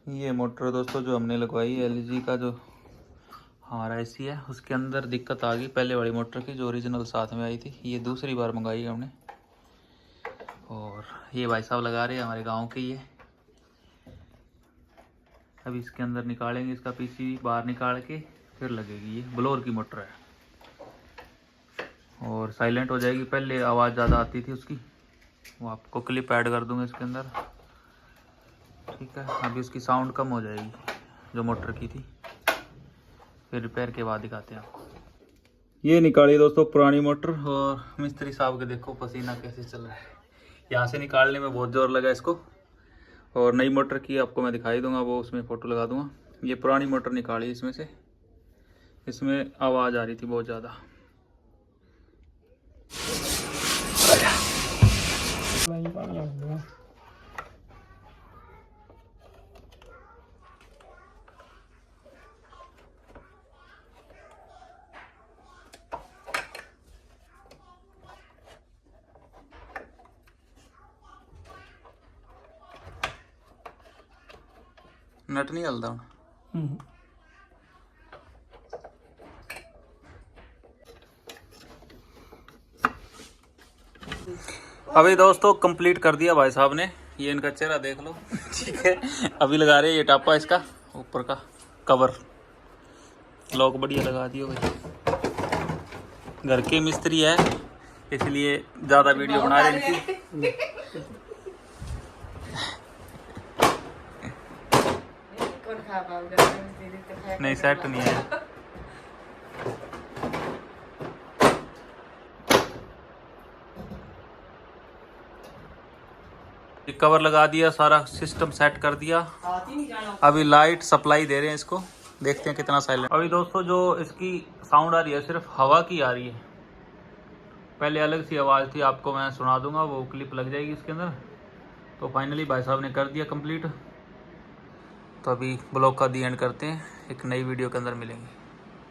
ये मोटर दोस्तों जो हमने लगवाई है एलजी का, जो हमारा एसी है, उसके अंदर दिक्कत आ गई पहले वाली मोटर की जो ओरिजिनल साथ में आई थी। ये दूसरी बार मंगाई है हमने। और ये भाई साहब लगा रहे हैं हमारे गांव के। ये अभी इसके अंदर निकालेंगे, इसका पीसीबी बाहर निकाल के फिर लगेगी। ये ब्लोअर की मोटर है और साइलेंट हो जाएगी। पहले आवाज़ ज़्यादा आती थी उसकी, वो आपको क्लिप ऐड कर दूंगा इसके अंदर, ठीक है। अभी उसकी साउंड कम हो जाएगी जो मोटर की थी। फिर रिपेयर के बाद दिखाते हैं आपको। ये निकाली दोस्तों पुरानी मोटर, और मिस्त्री साहब के देखो पसीना कैसे चल रहा है। यहाँ से निकालने में बहुत ज़ोर लगा इसको। और नई मोटर की आपको मैं दिखाई दूंगा, वो उसमें फ़ोटो लगा दूंगा। ये पुरानी मोटर निकाली इसमें से, इसमें आवाज़ आ रही थी बहुत ज़्यादा। नट नहीं हलता हूँ। अभी दोस्तों कंप्लीट कर दिया भाई साहब ने। ये इनका चेहरा देख लो, ठीक है। अभी लगा रहे हैं ये टापा, इसका ऊपर का कवर लॉक बढ़िया लगा दियो भाई। घर के मिस्त्री है इसलिए ज़्यादा वीडियो बना रहे इनकी। नहीं सेट नहीं है। कवर लगा दिया, सारा सिस्टम सेट कर दिया। अभी लाइट सप्लाई दे रहे हैं इसको, देखते हैं कितना साइलेंट। अभी दोस्तों जो इसकी साउंड आ रही है सिर्फ हवा की आ रही है। पहले अलग सी आवाज़ थी, आपको मैं सुना दूंगा, वो क्लिप लग जाएगी इसके अंदर। तो फाइनली भाई साहब ने कर दिया कंप्लीट। तो अभी ब्लॉग का दी एंड करते हैं, एक नई वीडियो के अंदर मिलेंगे।